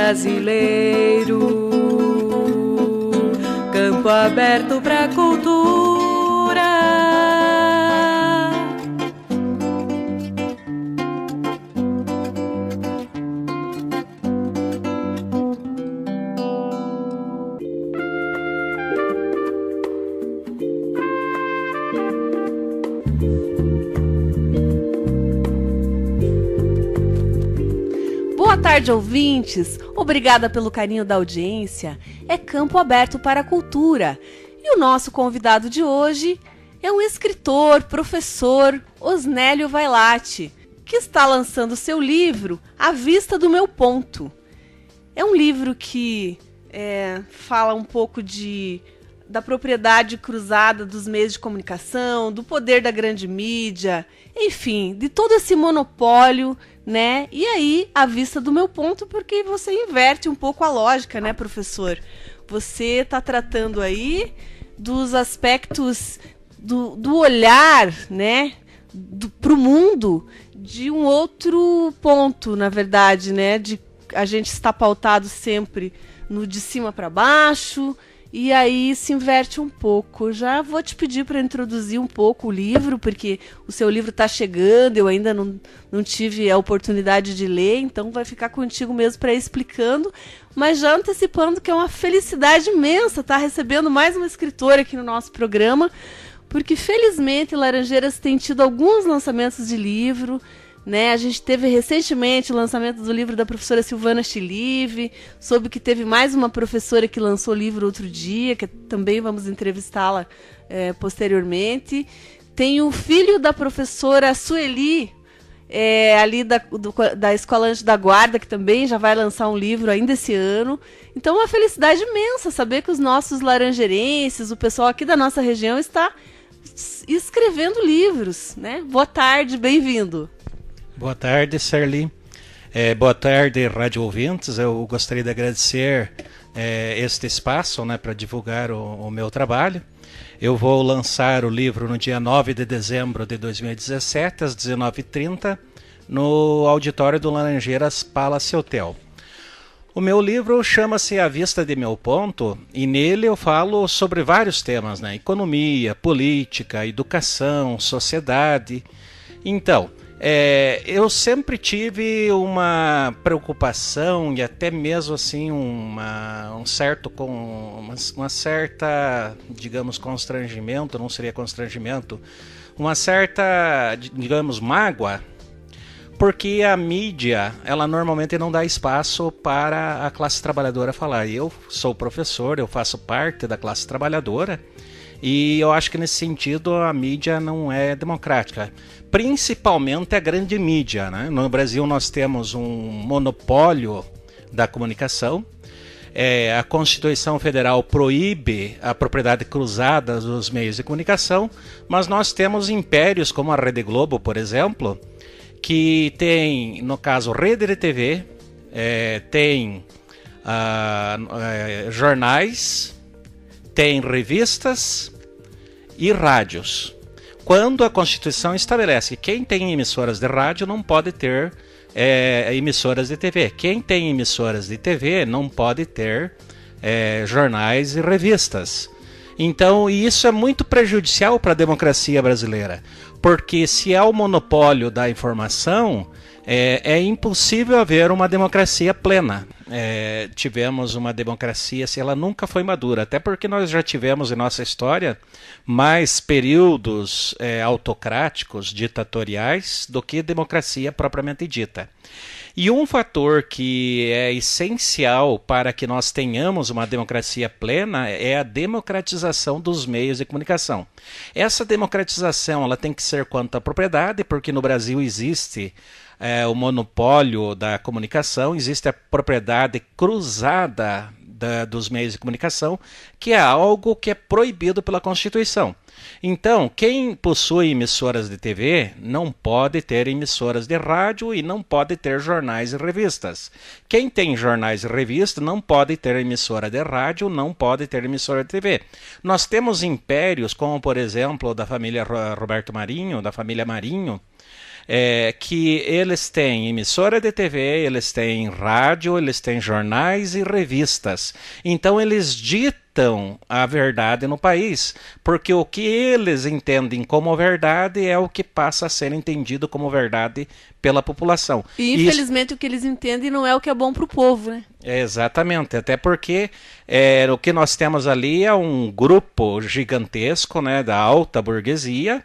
brasileiro, campo aberto pra cultura. Boa tarde, ouvintes! Obrigada pelo carinho da audiência. É Campo Aberto para a Cultura. E o nosso convidado de hoje é um escritor, professor, Osnélio Vailate, que está lançando seu livro À Vista do Meu Ponto. É um livro que fala um pouco da propriedade cruzada dos meios de comunicação, do poder da grande mídia, enfim, de todo esse monopólio, né? E aí, à vista do meu ponto, porque você inverte um pouco a lógica, né, professor? Você está tratando aí dos aspectos do olhar, né, para o mundo de um outro ponto, na verdade, né? A gente está pautado sempre no de cima para baixo, e aí se inverte um pouco. Já vou te pedir para introduzir um pouco o livro, porque o seu livro está chegando, eu ainda não tive a oportunidade de ler, então vai ficar contigo mesmo para ir explicando, mas já antecipando que é uma felicidade imensa estar recebendo mais uma escritora aqui no nosso programa, porque felizmente Laranjeiras tem tido alguns lançamentos de livro, né? A gente teve recentemente o lançamento do livro da professora Silvana Chilive, soube que teve mais uma professora que lançou livro outro dia, que também vamos entrevistá-la posteriormente. Tem o filho da professora Sueli, ali da Escola Anjo da Guarda, que também já vai lançar um livro ainda esse ano. Então é uma felicidade imensa saber que os nossos laranjeirenses, o pessoal aqui da nossa região está escrevendo livros, né? Boa tarde, bem-vindo. Boa tarde, Sarli. Boa tarde, rádio ouvintes. Eu gostaria de agradecer este espaço, né, para divulgar o meu trabalho. Eu vou lançar o livro no dia 9 de dezembro de 2017, às 19h30, no auditório do Laranjeiras Palace Hotel. O meu livro chama-se À Vista de Meu Ponto, e nele eu falo sobre vários temas, né? Economia, política, educação, sociedade. Então, eu sempre tive uma preocupação e até mesmo assim uma certa, digamos, constrangimento, não seria constrangimento, uma certa, digamos, mágoa, porque a mídia, ela normalmente não dá espaço para a classe trabalhadora falar. Eu sou professor, eu faço parte da classe trabalhadora, e eu acho que nesse sentido a mídia não é democrática, principalmente a grande mídia, né? No Brasil nós temos um monopólio da comunicação. A Constituição Federal proíbe a propriedade cruzada dos meios de comunicação, mas nós temos impérios como a Rede Globo, por exemplo, que tem, no caso, rede de TV, tem jornais, tem revistas e rádios. Quando a Constituição estabelece que quem tem emissoras de rádio não pode ter emissoras de TV. Quem tem emissoras de TV não pode ter jornais e revistas. Então, isso é muito prejudicial para a democracia brasileira, porque se há o monopólio da informação, é impossível haver uma democracia plena. Tivemos uma democracia, se ela nunca foi madura, até porque nós já tivemos em nossa história mais períodos autocráticos, ditatoriais, do que democracia propriamente dita. E um fator que é essencial para que nós tenhamos uma democracia plena é a democratização dos meios de comunicação. Essa democratização ela tem que ser quanto à propriedade, porque no Brasil existe o monopólio da comunicação, existe a propriedade cruzada dos meios de comunicação, que é algo que é proibido pela Constituição. Então, quem possui emissoras de TV não pode ter emissoras de rádio e não pode ter jornais e revistas. Quem tem jornais e revistas não pode ter emissora de rádio, não pode ter emissora de TV. Nós temos impérios como, por exemplo, da família Roberto Marinho, da família Marinho, que eles têm emissora de TV, eles têm rádio, eles têm jornais e revistas. Então eles ditam a verdade no país, porque o que eles entendem como verdade é o que passa a ser entendido como verdade pela população. E infelizmente o que eles entendem não é o que é bom para o povo, né? Exatamente, até porque o que nós temos ali é um grupo gigantesco, né, da alta burguesia,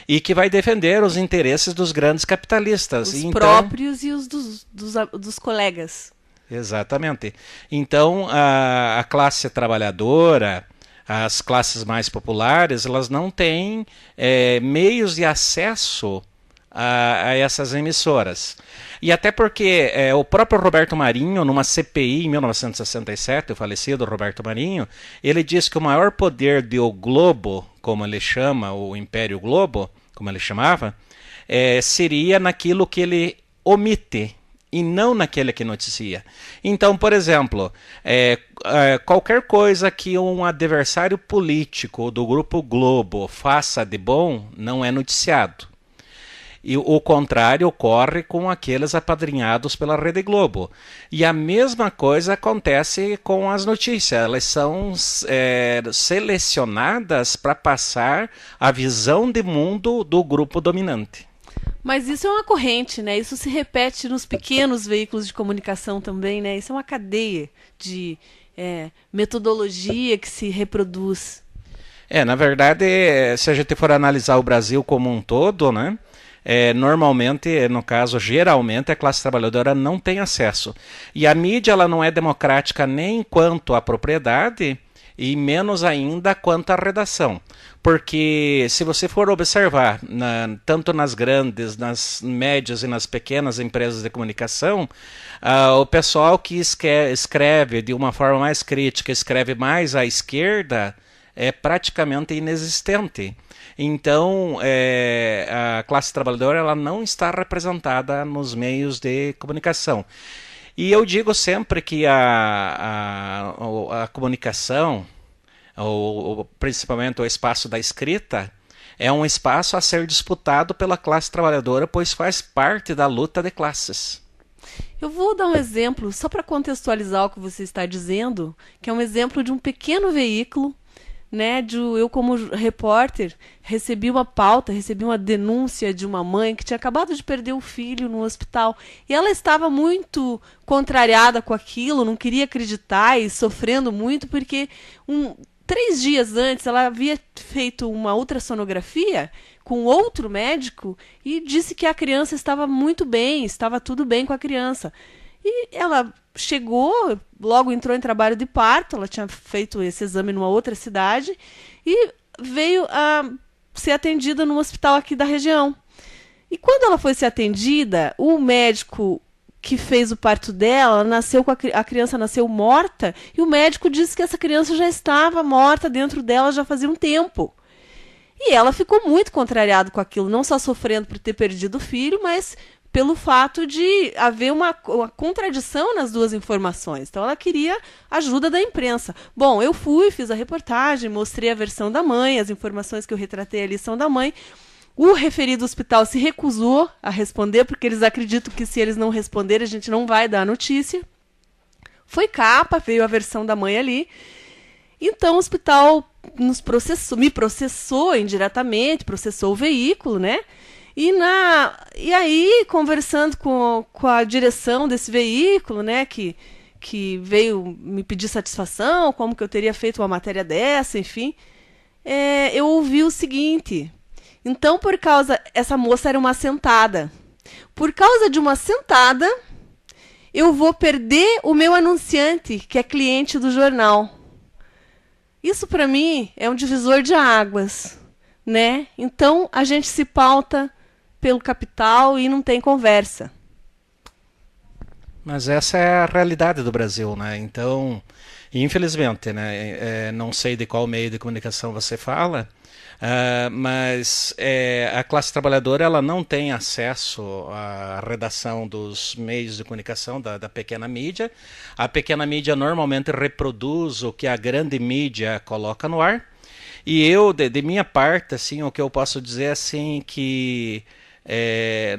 e que vai defender os interesses dos grandes capitalistas. Os próprios e os dos colegas. Exatamente. Então, a classe trabalhadora, as classes mais populares, elas não têm meios de acesso a essas emissoras. E até porque o próprio Roberto Marinho, numa CPI em 1967, o falecido Roberto Marinho, ele disse que o maior poder do Globo, como ele chama, o Império Globo, como ele chamava, seria naquilo que ele omite e não naquele que noticia. Então, por exemplo, qualquer coisa que um adversário político do Grupo Globo faça de bom não é noticiado. E o contrário ocorre com aqueles apadrinhados pela Rede Globo. E a mesma coisa acontece com as notícias. Elas são selecionadas para passar a visão de mundo do grupo dominante. Mas isso é uma corrente, né? Isso se repete nos pequenos veículos de comunicação também, né? Isso é uma cadeia de metodologia que se reproduz. Na verdade, se a gente for analisar o Brasil como um todo, né? Normalmente, no caso, geralmente, a classe trabalhadora não tem acesso. E a mídia ela não é democrática nem quanto à propriedade e menos ainda quanto à redação. Porque se você for observar, tanto nas grandes, nas médias e nas pequenas empresas de comunicação, o pessoal que escreve de uma forma mais crítica, escreve mais à esquerda, é praticamente inexistente. Então, a classe trabalhadora ela não está representada nos meios de comunicação. E eu digo sempre que a comunicação, principalmente o espaço da escrita, é um espaço a ser disputado pela classe trabalhadora, pois faz parte da luta de classes. Eu vou dar um exemplo, só para contextualizar o que você está dizendo, que é um exemplo de um pequeno veículo, né, eu como repórter recebi uma denúncia de uma mãe que tinha acabado de perder o filho no hospital e ela estava muito contrariada com aquilo, não queria acreditar e sofrendo muito porque 3 dias antes ela havia feito uma ultrassonografia com outro médico e disse que a criança estava muito bem, estava tudo bem com a criança. E ela chegou, logo entrou em trabalho de parto, ela tinha feito esse exame numa outra cidade e veio a ser atendida no hospital aqui da região. E quando ela foi ser atendida, o médico que fez o parto dela, a criança nasceu morta, e o médico disse que essa criança já estava morta dentro dela já fazia um tempo. E ela ficou muito contrariada com aquilo, não só sofrendo por ter perdido o filho, mas pelo fato de haver uma contradição nas duas informações. Então, ela queria ajuda da imprensa. Bom, eu fiz a reportagem, mostrei a versão da mãe, as informações que eu retratei ali são da mãe. O referido hospital se recusou a responder, porque eles acreditam que se eles não responderem, a gente não vai dar a notícia. Foi capa, veio a versão da mãe ali. Então, o hospital me processou indiretamente, processou o veículo, né? E aí, conversando com a direção desse veículo, né, que veio me pedir satisfação, como que eu teria feito uma matéria dessa, enfim, eu ouvi o seguinte. Então, essa moça era uma assentada. Por causa de uma assentada, eu vou perder o meu anunciante, que é cliente do jornal. Isso, para mim, é um divisor de águas, né? Então, a gente se pauta pelo capital e não tem conversa. Mas essa é a realidade do Brasil, né? Então, infelizmente, né? Não sei de qual meio de comunicação você fala, mas a classe trabalhadora ela não tem acesso à redação dos meios de comunicação da pequena mídia. A pequena mídia normalmente reproduz o que a grande mídia coloca no ar. E eu, de minha parte, assim, o que eu posso dizer assim que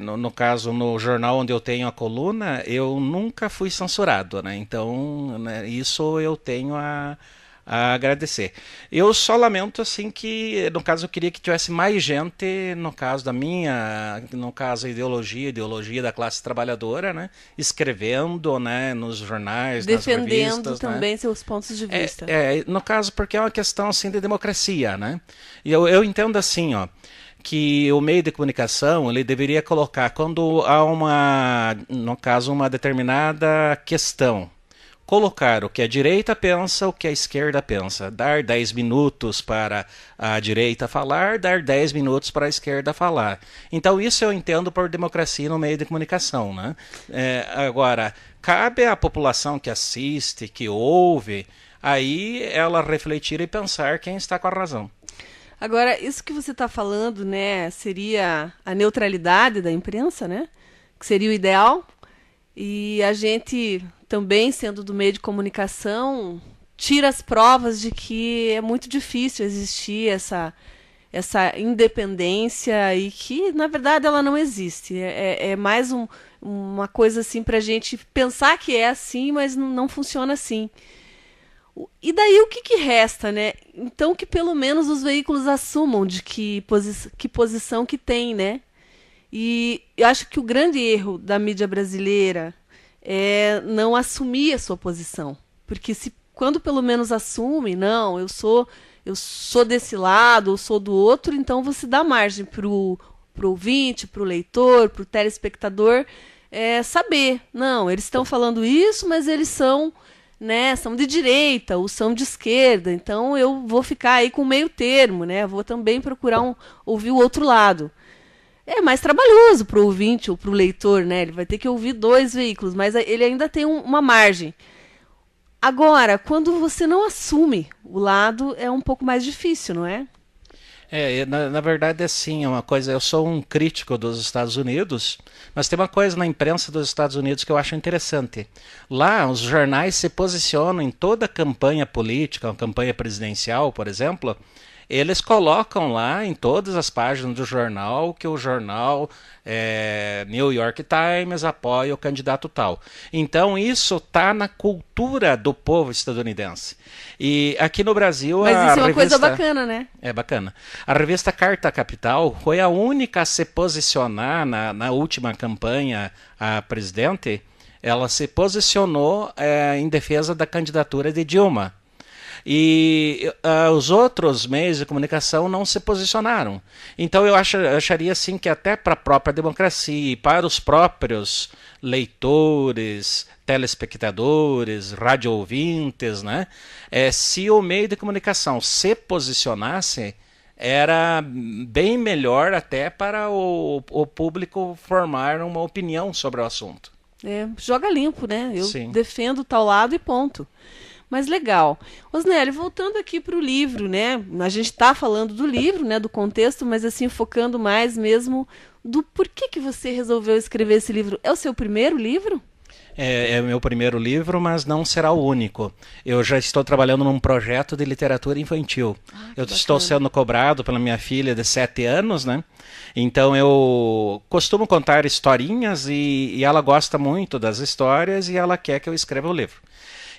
no caso, no jornal onde eu tenho a coluna, eu nunca fui censurado, né? Então, né, isso eu tenho a agradecer. Eu só lamento assim que, no caso, eu queria que tivesse mais gente, no caso da minha, no caso a ideologia da classe trabalhadora, né, escrevendo, né, nos jornais, defendendo nas revistas, também, né, seus pontos de vista. no caso porque é uma questão assim de democracia, né? E eu entendo assim, ó, que o meio de comunicação ele deveria colocar quando há no caso, uma determinada questão, colocar o que a direita pensa, o que a esquerda pensa. Dar 10 minutos para a direita falar, dar 10 minutos para a esquerda falar. Então isso eu entendo por democracia no meio de comunicação, né? Agora, cabe à população que assiste, que ouve, aí ela refletir e pensar quem está com a razão. Agora, isso que você está falando, né, seria a neutralidade da imprensa, né? Que seria o ideal. E a gente também, sendo do meio de comunicação, tira as provas de que é muito difícil existir essa independência e que, na verdade, ela não existe. É mais uma coisa assim para a gente pensar que é assim, mas não funciona assim. E daí o que resta, né? Então que pelo menos os veículos assumam de que posição que tem, né? E eu acho que o grande erro da mídia brasileira é não assumir a sua posição. Porque quando pelo menos assume, não, eu sou desse lado, eu sou do outro, então você dá margem pro ouvinte, pro leitor, pro telespectador saber. Não, eles estão falando isso, mas eles são, né, são de direita ou são de esquerda, então eu vou ficar aí com meio termo, né? Vou também procurar ouvir o outro lado. É mais trabalhoso para o ouvinte ou para o leitor, né? Ele vai ter que ouvir dois veículos, mas ele ainda tem uma margem. Agora, quando você não assume o lado, é um pouco mais difícil, não é? Na verdade, assim, é uma coisa. Eu sou um crítico dos Estados Unidos, mas tem uma coisa na imprensa dos Estados Unidos que eu acho interessante. Lá, os jornais se posicionam em toda a campanha política, uma campanha presidencial, por exemplo. Eles colocam lá em todas as páginas do jornal que o jornal New York Times apoia o candidato tal. Então isso está na cultura do povo estadunidense. E aqui no Brasil Mas isso é uma coisa bacana, né? É bacana. A revista Carta Capital foi a única a se posicionar na última campanha a presidente. Ela se posicionou em defesa da candidatura de Dilma. E os outros meios de comunicação não se posicionaram. Então eu acharia assim que até para a própria democracia e para os próprios leitores, telespectadores, radioouvintes, né, se o meio de comunicação se posicionasse, era bem melhor até para o público formar uma opinião sobre o assunto. Joga limpo, né? Eu Sim. defendo tal lado e ponto. Mas legal. Osnélio, voltando aqui para o livro, né? A gente está falando do livro, né? Do contexto, mas assim, focando mais mesmo do porquê que você resolveu escrever esse livro. É o seu primeiro livro? É meu primeiro livro, mas não será o único. Eu já estou trabalhando num projeto de literatura infantil. Eu estou sendo cobrado pela minha filha de 7 anos, né? Então eu costumo contar historinhas e ela gosta muito das histórias e ela quer que eu escreva o livro.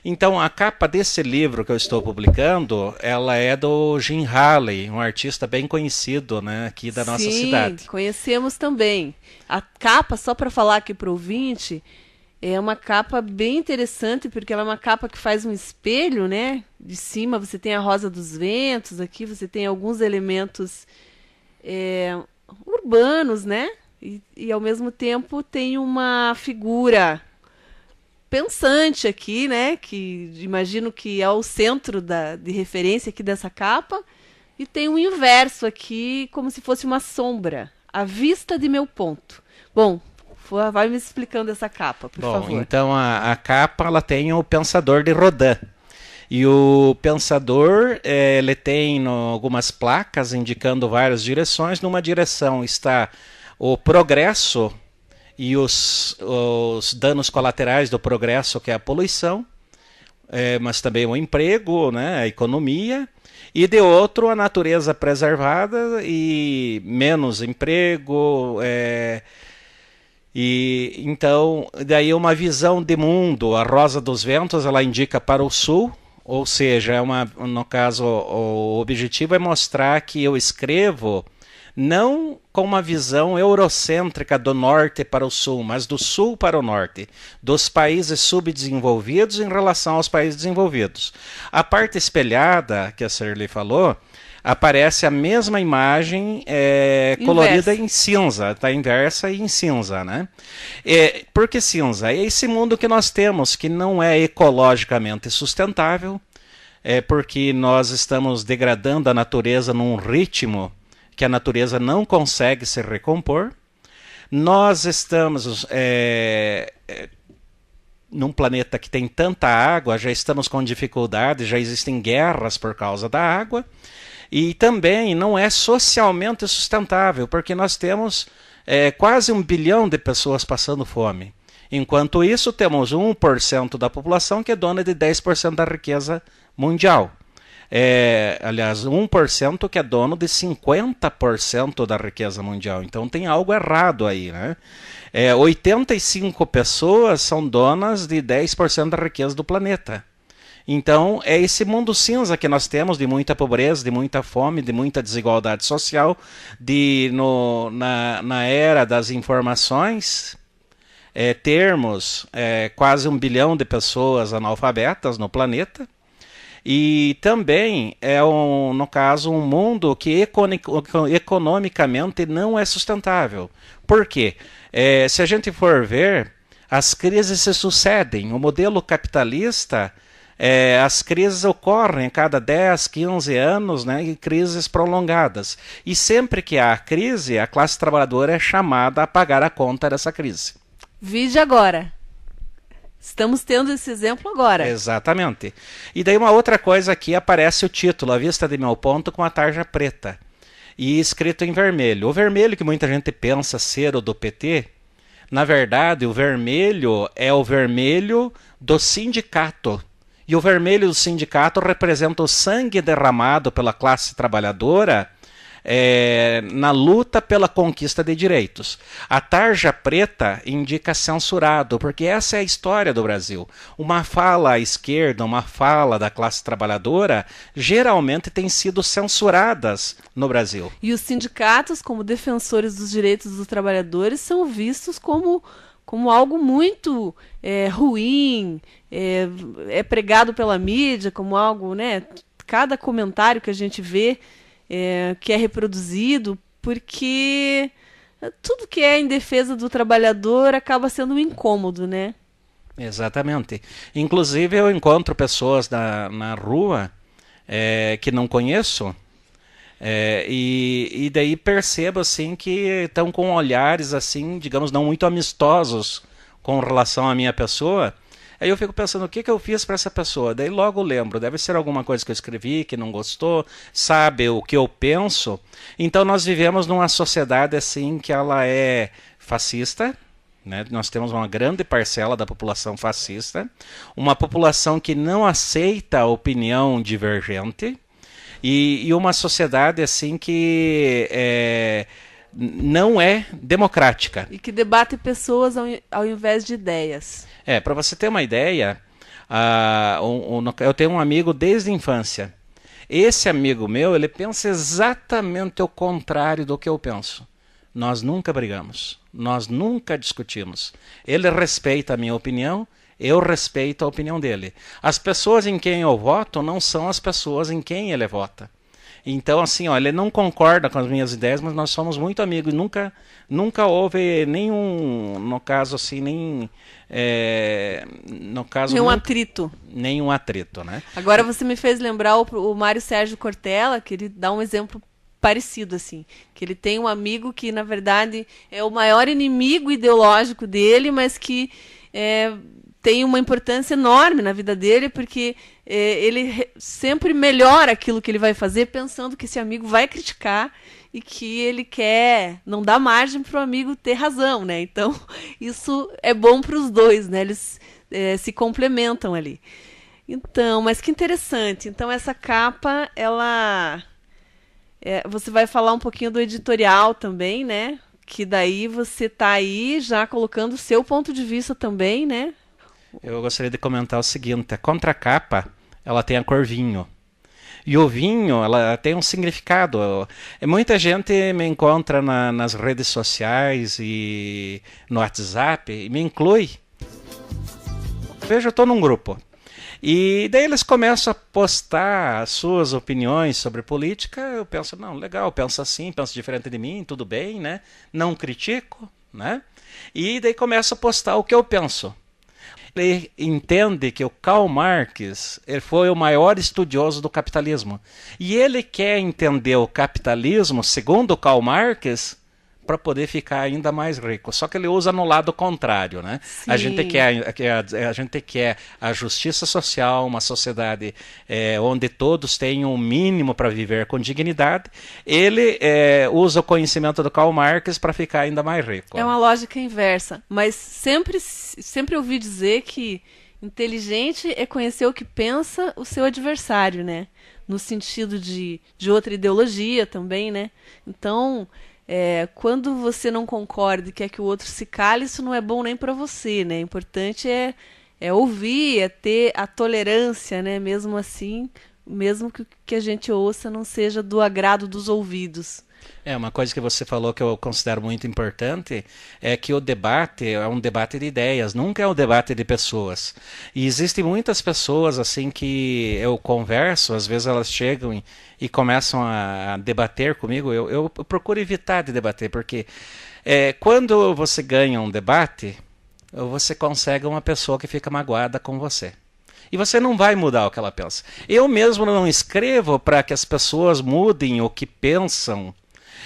Então, a capa desse livro que eu estou publicando, ela é do Jim Halley, um artista bem conhecido, né, aqui da nossa cidade. Sim, conhecemos também. A capa, só para falar aqui para o ouvinte, é uma capa bem interessante, porque ela é uma capa que faz um espelho, né? De cima você tem a Rosa dos Ventos, aqui você tem alguns elementos urbanos, né? E ao mesmo tempo tem uma figura pensante aqui, né? Que imagino que é o centro de referência aqui dessa capa. E tem um inverso aqui, como se fosse uma sombra. A vista de meu ponto. Bom, vai me explicando essa capa, por favor. Então a capa ela tem o Pensador de Rodin. E o Pensador, ele tem algumas placas indicando várias direções. Numa direção está o progresso e os danos colaterais do progresso, que é a poluição, mas também o emprego, né, a economia. E de outro, a natureza preservada e menos emprego. E então, daí uma visão de mundo. A Rosa dos Ventos, ela indica para o sul, ou seja, no caso, o objetivo é mostrar que eu escrevo não com uma visão eurocêntrica do norte para o sul, mas do sul para o norte, dos países subdesenvolvidos em relação aos países desenvolvidos. A parte espelhada, que a Shirley falou, aparece a mesma imagem colorida em cinza, está inversa e em cinza, né? Por que cinza? É esse mundo que nós temos, que não é ecologicamente sustentável, porque nós estamos degradando a natureza num ritmo que a natureza não consegue se recompor. Nós estamos num planeta que tem tanta água, já estamos com dificuldades, já existem guerras por causa da água, e também não é socialmente sustentável, porque nós temos quase 1 bilhão de pessoas passando fome. Enquanto isso, temos 1% da população que é dona de 10% da riqueza mundial. Aliás, 1% que é dono de 50% da riqueza mundial. Então tem algo errado aí, né? 85 pessoas são donas de 10% da riqueza do planeta. Então é esse mundo cinza que nós temos, de muita pobreza, de muita fome, de muita desigualdade social, na era das informações, termos quase 1 bilhão de pessoas analfabetas no planeta. E também no caso, um mundo que economicamente não é sustentável. Por quê? Se a gente for ver, as crises se sucedem. O modelo capitalista, as crises ocorrem a cada 10, 15 anos, né, e crises prolongadas. E sempre que há crise, a classe trabalhadora é chamada a pagar a conta dessa crise. Vide agora. Estamos tendo esse exemplo agora. Exatamente. E daí uma outra coisa aqui, aparece o título, A Vista de Meu Ponto, com a tarja preta. E escrito em vermelho. O vermelho que muita gente pensa ser o do PT, na verdade o vermelho é o vermelho do sindicato. E o vermelho do sindicato representa o sangue derramado pela classe trabalhadora na luta pela conquista de direitos. A tarja preta indica censurado, porque essa é a história do Brasil. Uma fala à esquerda, uma fala da classe trabalhadora, geralmente tem sido censuradas no Brasil. E os sindicatos, como defensores dos direitos dos trabalhadores, são vistos como algo muito ruim, pregado pela mídia, como algo, né? Cada comentário que a gente vê que é reproduzido, porque tudo que é em defesa do trabalhador acaba sendo um incômodo, né? Exatamente. Inclusive eu encontro pessoas na rua que não conheço, e daí percebo assim que estão com olhares assim, digamos, não muito amistosos com relação à minha pessoa. Aí eu fico pensando, o que eu fiz para essa pessoa? Daí logo lembro, deve ser alguma coisa que eu escrevi, que não gostou, sabe o que eu penso. Então nós vivemos numa sociedade assim que ela é fascista, né? Nós temos uma grande parcela da população fascista, uma população que não aceita a opinião divergente, e uma sociedade assim que não é democrática. E que debate pessoas ao invés de ideias. Para você ter uma ideia, eu tenho um amigo desde a infância. Esse amigo meu, ele pensa exatamente o contrário do que eu penso. Nós nunca brigamos, nós nunca discutimos. Ele respeita a minha opinião, eu respeito a opinião dele. As pessoas em quem eu voto não são as pessoas em quem ele vota. Então, assim, ele não concorda com as minhas ideias, mas nós somos muito amigos. Nunca houve nenhum, no caso assim, nenhum atrito. Nenhum atrito, né? Agora você me fez lembrar o Mário Sérgio Cortella, que ele dá um exemplo parecido, assim. Que ele tem um amigo que, na verdade, é o maior inimigo ideológico dele, mas que tem uma importância enorme na vida dele, porque ele sempre melhora aquilo que ele vai fazer, pensando que esse amigo vai criticar e que ele não dá margem para o amigo ter razão, né? Então, isso é bom para os dois, né? Eles se complementam ali. Então, mas que interessante. Então, essa capa, você vai falar um pouquinho do editorial também, né? Que daí você tá aí já colocando o seu ponto de vista também, né? Eu gostaria de comentar o seguinte: a contracapa, ela tem a cor vinho. E o vinho, ela tem um significado. Muita gente me encontra nas redes sociais e no WhatsApp e me inclui. Veja, eu estou num grupo. E daí eles começam a postar as suas opiniões sobre política. Eu penso, não, legal, penso assim, penso diferente de mim, tudo bem, né? Não critico, né? E daí começo a postar o que eu penso. Ele entende que o Karl Marx ele foi o maior estudioso do capitalismo. E ele quer entender o capitalismo, segundo o Karl Marx, para poder ficar ainda mais rico. Só que ele usa no lado contrário, né? A gente quer a justiça social, uma sociedade onde todos tenham o mínimo para viver com dignidade. Ele usa o conhecimento do Karl Marx para ficar ainda mais rico. É uma lógica inversa, mas sempre ouvi dizer que inteligente é conhecer o que pensa o seu adversário, né? No sentido de outra ideologia também, né? Então, quando você não concorda e quer que o outro se cale, isso não é bom nem para você, né? O importante é ouvir, é ter a tolerância, né? Mesmo assim, mesmo que a gente ouça não seja do agrado dos ouvidos. Uma coisa que você falou que eu considero muito importante é que o debate é um debate de ideias, nunca é um debate de pessoas. E existem muitas pessoas assim que eu converso, às vezes elas chegam e começam a debater comigo. Eu procuro evitar de debater, porque quando você ganha um debate, você consegue uma pessoa que fica magoada com você. E você não vai mudar o que ela pensa. Eu mesmo não escrevo para que as pessoas mudem o que pensam.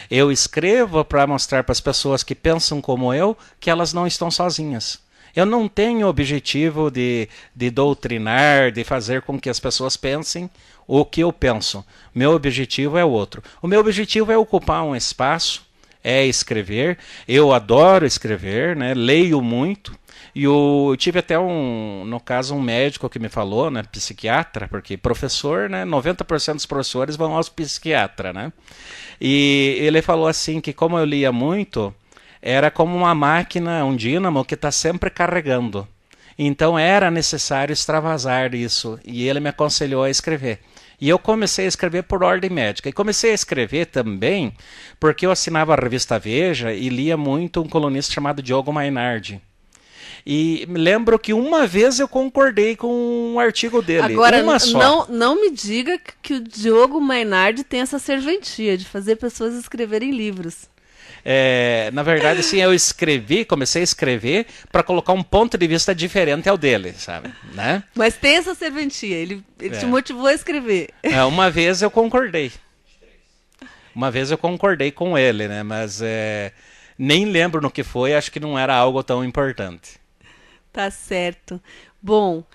Eu escrevo para mostrar para as pessoas que pensam como eu que elas não estão sozinhas. Eu não tenho o objetivo de doutrinar, de fazer com que as pessoas pensem o que eu penso. Meu objetivo é outro. O meu objetivo é ocupar um espaço, é escrever. Eu adoro escrever, né? Leio muito. E eu tive até no caso, um médico que me falou, né, psiquiatra, porque professor, né, 90% dos professores vão aos psiquiatras, né? E ele falou assim que como eu lia muito, era como uma máquina, um dínamo que está sempre carregando. Então era necessário extravasar isso. E ele me aconselhou a escrever. E eu comecei a escrever por ordem médica. E comecei a escrever também porque eu assinava a revista Veja e lia muito um colunista chamado Diogo Mainardi. E me lembro que uma vez eu concordei com um artigo dele. Agora, uma só. Não me diga que o Diogo Mainardi tem essa serventia de fazer pessoas escreverem livros. Na verdade, sim, eu comecei a escrever para colocar um ponto de vista diferente ao dele, sabe? Né? Mas tem essa serventia, ele te motivou a escrever. Uma vez eu concordei. Uma vez eu concordei com ele, né? Mas nem lembro no que foi, acho que não era algo tão importante. Tá certo. Bom,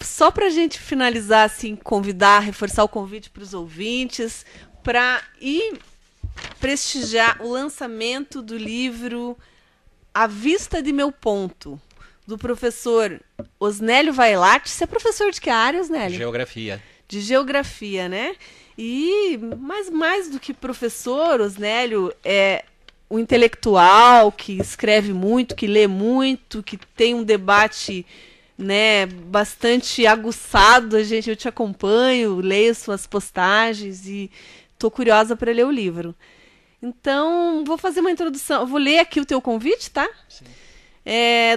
só para a gente finalizar, assim, reforçar o convite para os ouvintes, para ir prestigiar o lançamento do livro A Vista de Meu Ponto, do professor Osnélio Vailate. Você é professor de que área, Osnélio? Geografia. De geografia, né? Mas mais do que professor, Osnélio é um intelectual que escreve muito, que lê muito, que tem um debate, né, bastante aguçado. Eu te acompanho, leio suas postagens e estou curiosa para ler o livro. Então, vou fazer uma introdução. Vou ler aqui o teu convite, tá? Sim.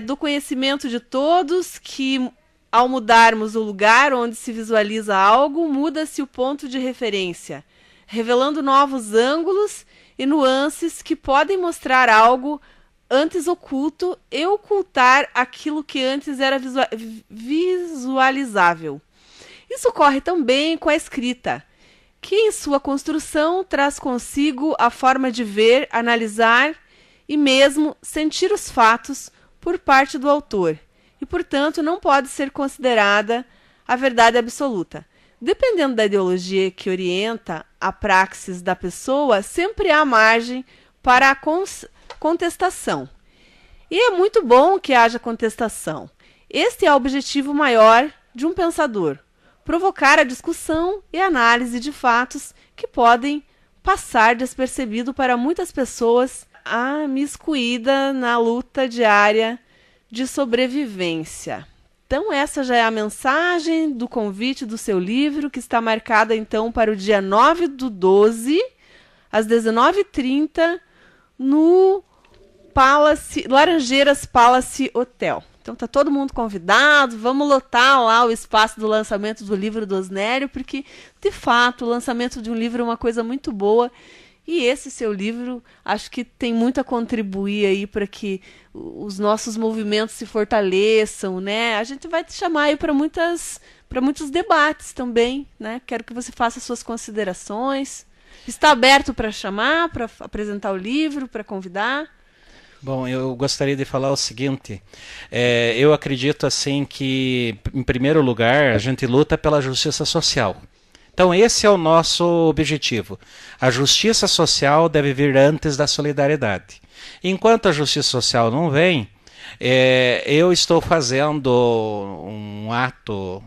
Do conhecimento de todos que, ao mudarmos o lugar onde se visualiza algo, muda-se o ponto de referência, revelando novos ângulos e nuances que podem mostrar algo antes oculto e ocultar aquilo que antes era visualizável. Isso ocorre também com a escrita, que em sua construção traz consigo a forma de ver, analisar e mesmo sentir os fatos por parte do autor, e, portanto, não pode ser considerada a verdade absoluta. Dependendo da ideologia que orienta a praxis da pessoa, sempre há margem para a contestação. E é muito bom que haja contestação. Este é o objetivo maior de um pensador, provocar a discussão e análise de fatos que podem passar despercebido para muitas pessoas imiscuída na luta diária de sobrevivência. Então essa já é a mensagem do convite do seu livro, que está marcada então para o dia 9/12, às 19h30, no Laranjeiras Palace Hotel. Então tá todo mundo convidado, vamos lotar lá o espaço do lançamento do livro do Osnério, porque, de fato, o lançamento de um livro é uma coisa muito boa, e esse seu livro acho que tem muito a contribuir aí para que os nossos movimentos se fortaleçam, né? A gente vai te chamar aí para muitos debates também, né? Quero que você faça suas considerações. Está aberto para chamar, para apresentar o livro, para convidar? Bom, eu gostaria de falar o seguinte, eu acredito assim que, em primeiro lugar, a gente luta pela justiça social. Então esse é o nosso objetivo. A justiça social deve vir antes da solidariedade. Enquanto a justiça social não vem, eu estou fazendo um ato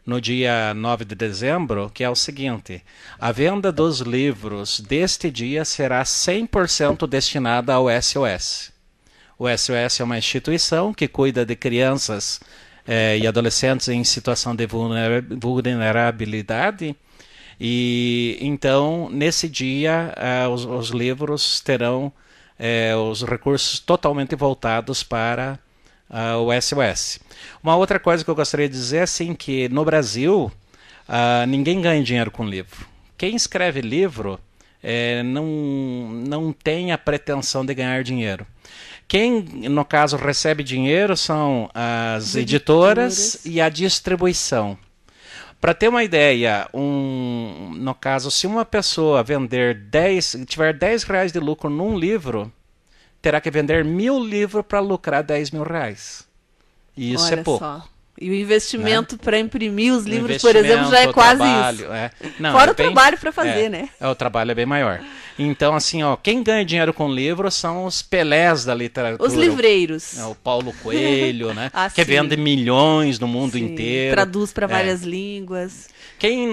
no dia 9 de dezembro, que é o seguinte: a venda dos livros deste dia será 100% destinada ao SOS. O SOS é uma instituição que cuida de crianças e adolescentes em situação de vulnerabilidade, e então nesse dia os livros terão os recursos totalmente voltados para o SOS. Uma outra coisa que eu gostaria de dizer é assim, que no Brasil ninguém ganha dinheiro com livro. Quem escreve livro não tem a pretensão de ganhar dinheiro. Quem, no caso, recebe dinheiro são as editoras e a distribuição. Para ter uma ideia, no caso, se uma pessoa tiver 10 reais de lucro num livro, terá que vender 1.000 livros para lucrar 10 mil reais. E isso é pouco. Só. E o investimento, né, para imprimir os livros, por exemplo, já é quase trabalho, isso. Não, fora o trabalho para fazer, né? O trabalho é bem maior. Então, assim, quem ganha dinheiro com livro são os Pelés da literatura. Os livreiros. O Paulo Coelho, né? Que vende milhões no mundo inteiro. Traduz para várias línguas. Quem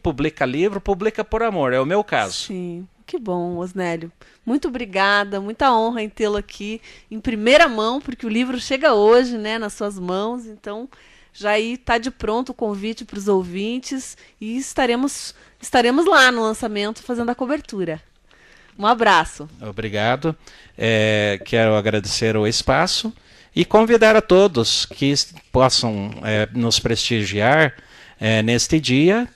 publica livro, publica por amor. É o meu caso. Sim. Que bom, Osnélio. Muito obrigada, muita honra em tê-lo aqui em primeira mão, porque o livro chega hoje, né, nas suas mãos, então já aí está de pronto o convite para os ouvintes e estaremos lá no lançamento fazendo a cobertura. Um abraço. Obrigado. Quero agradecer o espaço e convidar a todos que possam nos prestigiar neste dia,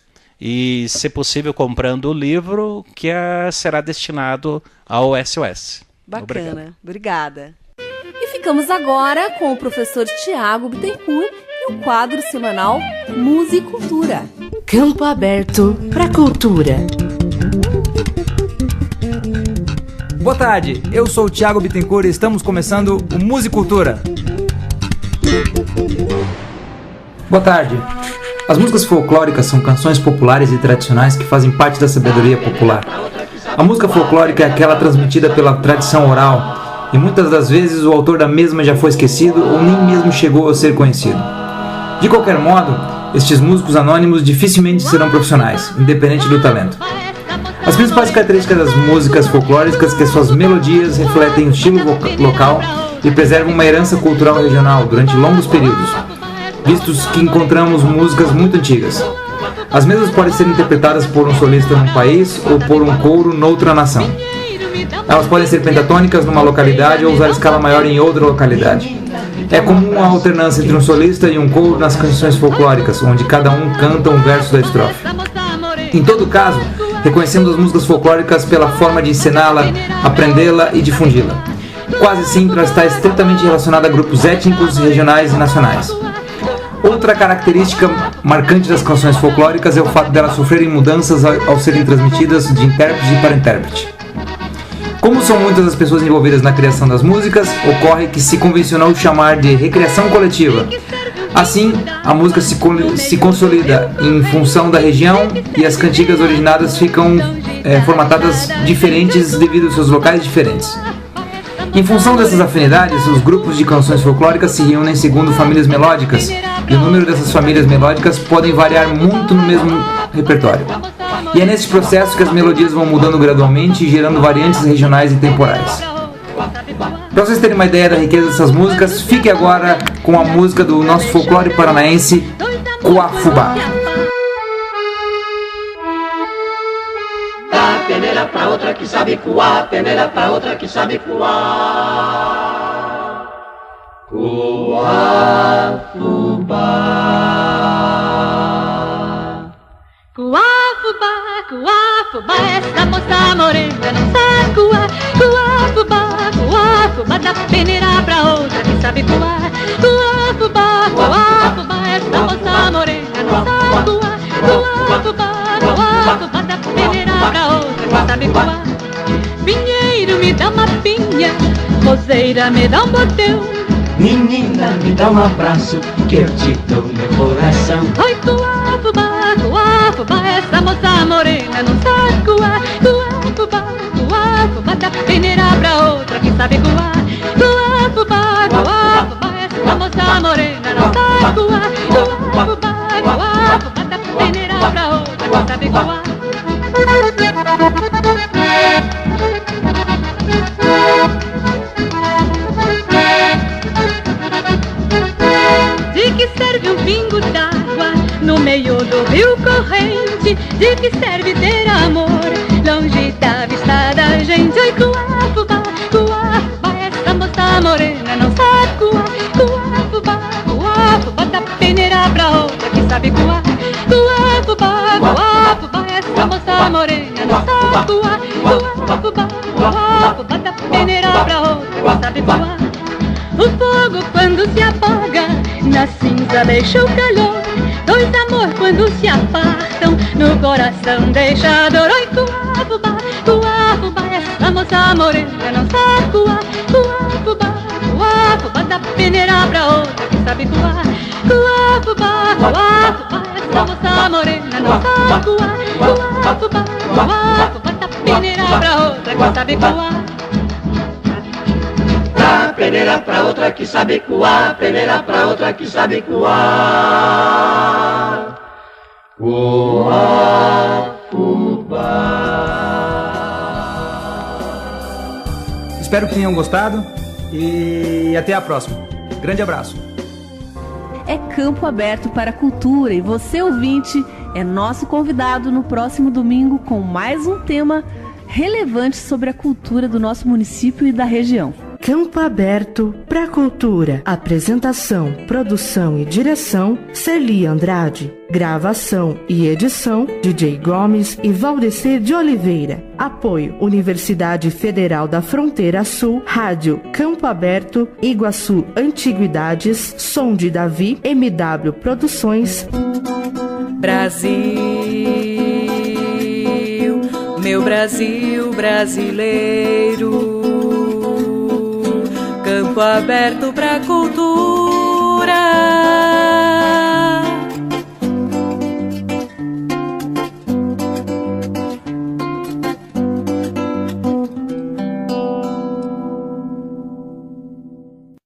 e, se possível, comprando o livro que será destinado ao SOS. Bacana, obrigada. E ficamos agora com o professor Tiago Bittencourt e o quadro semanal Musicultura. Campo aberto para cultura. Boa tarde, eu sou o Tiago Bittencourt e estamos começando o Musicultura. Boa tarde. As músicas folclóricas são canções populares e tradicionais que fazem parte da sabedoria popular. A música folclórica é aquela transmitida pela tradição oral, e muitas das vezes o autor da mesma já foi esquecido ou nem mesmo chegou a ser conhecido. De qualquer modo, estes músicos anônimos dificilmente serão profissionais, independente do talento. As principais características das músicas folclóricas é que suas melodias refletem o estilo local e preservam uma herança cultural regional durante longos períodos, vistos que encontramos músicas muito antigas. As mesmas podem ser interpretadas por um solista num país ou por um coro noutra nação. Elas podem ser pentatônicas numa localidade ou usar escala maior em outra localidade. É comum a alternância entre um solista e um coro nas canções folclóricas, onde cada um canta um verso da estrofe. Em todo caso, reconhecemos as músicas folclóricas pela forma de encená-la, aprendê-la e difundi-la. Quase sempre ela está estritamente relacionada a grupos étnicos, regionais e nacionais. Outra característica marcante das canções folclóricas é o fato delas sofrerem mudanças ao serem transmitidas de intérprete para intérprete. Como são muitas as pessoas envolvidas na criação das músicas, ocorre que se convencionou chamar de recriação coletiva. Assim, a música se consolida em função da região e as cantigas originadas ficam formatadas diferentes devido aos seus locais diferentes. Em função dessas afinidades, os grupos de canções folclóricas se reúnem segundo famílias melódicas, e o número dessas famílias melódicas podem variar muito no mesmo repertório. E é nesse processo que as melodias vão mudando gradualmente, gerando variantes regionais e temporais. Para vocês terem uma ideia da riqueza dessas músicas, fique agora com a música do nosso folclore paranaense, Cuafubá. Dá peneira pra outra que sabe coar, peneira pra outra que sabe coar. Cuafubá. Cuafubá, Cuafubá, essa moça morena não sabe coar. Cuafubá, Cuafubá, dá peneira pra outra que sabe coar. Cuafubá, Cuafubá, essa moça morena não sabe coar. Cuafubá, Cuafubá, dá peneira pra outra que sabe coar. Pinheiro me dá uma pinha, roseira me dá um botão. Menina, me dá um abraço que eu te dou meu coração. Oi, Cuafubá, Cuafubá, essa moça morena não sabe coar. Cuafubá, Cuafubá, dá peneira pra outra que sabe coar. Cuafubá, Cuafubá, essa moça morena não sabe coar. Cuafubá, Cuafubá, dá peneira pra outra que sabe coar. De que serve um pingo d'água no meio do rio corrente? De que serve ter amor longe da vista da gente? Oi, Cuafubá, Cuafubá, essa moça morena não sabe coar. Cuafubá, Cuafubá, dá peneira pra outra que sabe coar. Cuafubá, Cuafubá, essa moça morena não sabe coar. Cuafubá, Cuafubá, dá peneira pra outra que sabe coar. O fogo quando se apaga, na cinza deixa o calor. Dois amor quando se apartam, no coração deixa dor. Oi, Cuafubá, Cuafubá, essa moça morena não sabe coar. Cuafubá, Cuafubá, dá peneira pra outra que sabe coar. Cuafubá, Cuafubá, essa moça morena não sabe coar. Cuafubá, Cuafubá, dá peneira pra outra que sabe coar. Dá peneira pra outra que sabe coar, peneira pra outra que sabe coar. Espero que tenham gostado e até a próxima. Grande abraço. É campo aberto para a cultura e você, ouvinte, é nosso convidado no próximo domingo com mais um tema relevante sobre a cultura do nosso município e da região. Campo Aberto pra Cultura. Apresentação, produção e direção, Celi Andrade. Gravação e edição, DJ Gomes e Valdecir de Oliveira. Apoio, Universidade Federal da Fronteira Sul, Rádio Campo Aberto, Iguaçu Antiguidades, Som de Davi, MW Produções. Brasil, meu Brasil brasileiro. Campo aberto pra cultura.